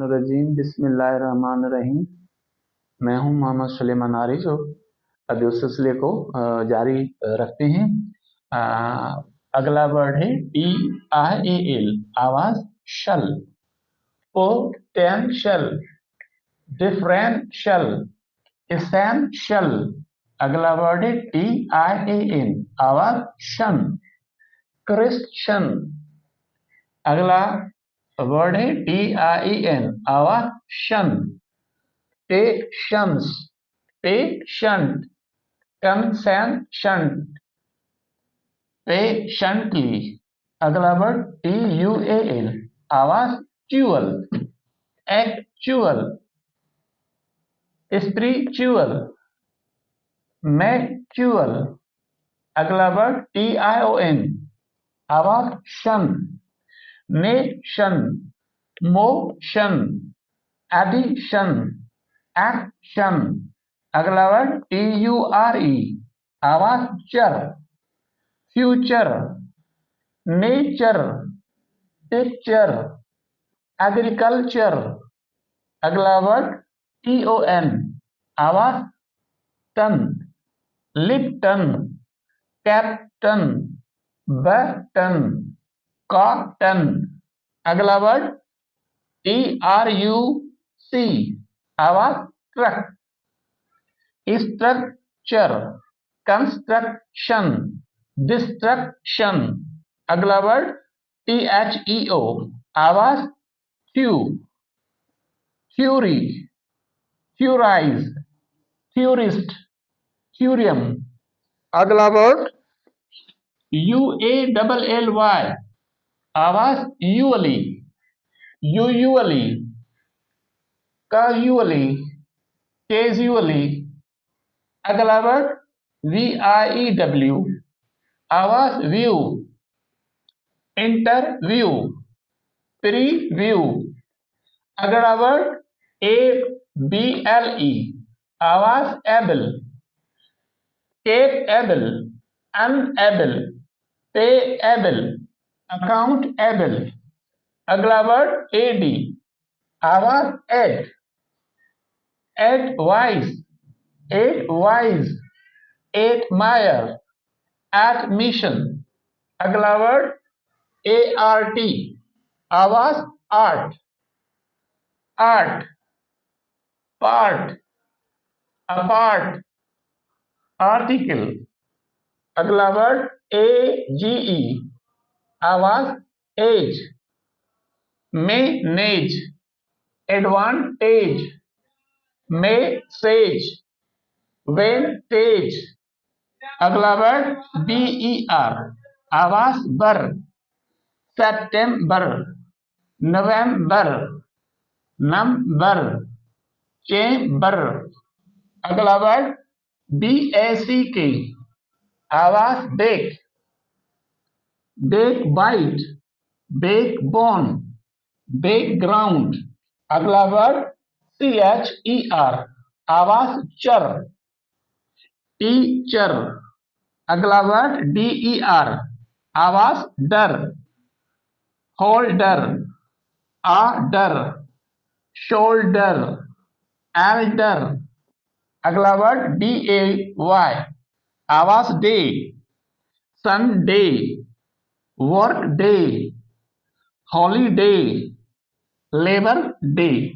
रजीम बिस्मिल्लाहिर्रहमानिर्रहीम। मैं हूं मोहम्मद सुलेमान आरिफ। अभी उस सिलसिले को जारी रखते हैं। अगला वर्ड है TIAL, आवाज शल। Potential, differential, essential. अगला वर्ड है TIAN, आवाज शन। क्रिश्चियन। अगला वर्ड है TIEN, आवाज शन। Patience, patient, consentient, patiently. अगला वर्ड TUAL, आवाज ट्यूअल। Actual, spiritual, मैच्युअल। अगला वर्ड TION, आवाज शन। Nation, motion, addition, action. अगला वर्ड TURE, आवाज चर। Future, nature, picture, agriculture. अगला वर्ड TON, आवाज टन। Lipton, captain, button, cotton. अगला वर्ड TRUC, आवाज ट्रक। Structure, construction, destruction. अगला वर्ड THEO, आवाज थ्यू। थ्यूरी, थ्यूराइज, थ्यूरिस्ट, थ्यूरियम। अगला वर्ड UALLY, आवाज यूअली। Usually, casually, casually. अगला वर्ड VIEW, आवाज व्यू। Interview, preview. अगला वर्ड ABLE, आवाज able. Capable, unable, payable, accountable. अगला वर्ड AD, आवाज ad. Advice, advise, admire, admission. अगला वर्ड ART, आवाज art. Art, part, apart, article. अगला वर्ड AGE, आवाज age. Manage, advantage, message, vantage. अगला word BER, आवाज बर। September, November, number, chamber. अगला वर्ड BACK, आवाज back. Backbite, backbone, background. अगला वर्ड CHER, आवाज चर। टीचर। अगला वर्ड DER, आवाज डर। Holder, order, shoulder, Elder. अगला वर्ड DAY, आवाज day. Sunday, work day, holiday, labour day.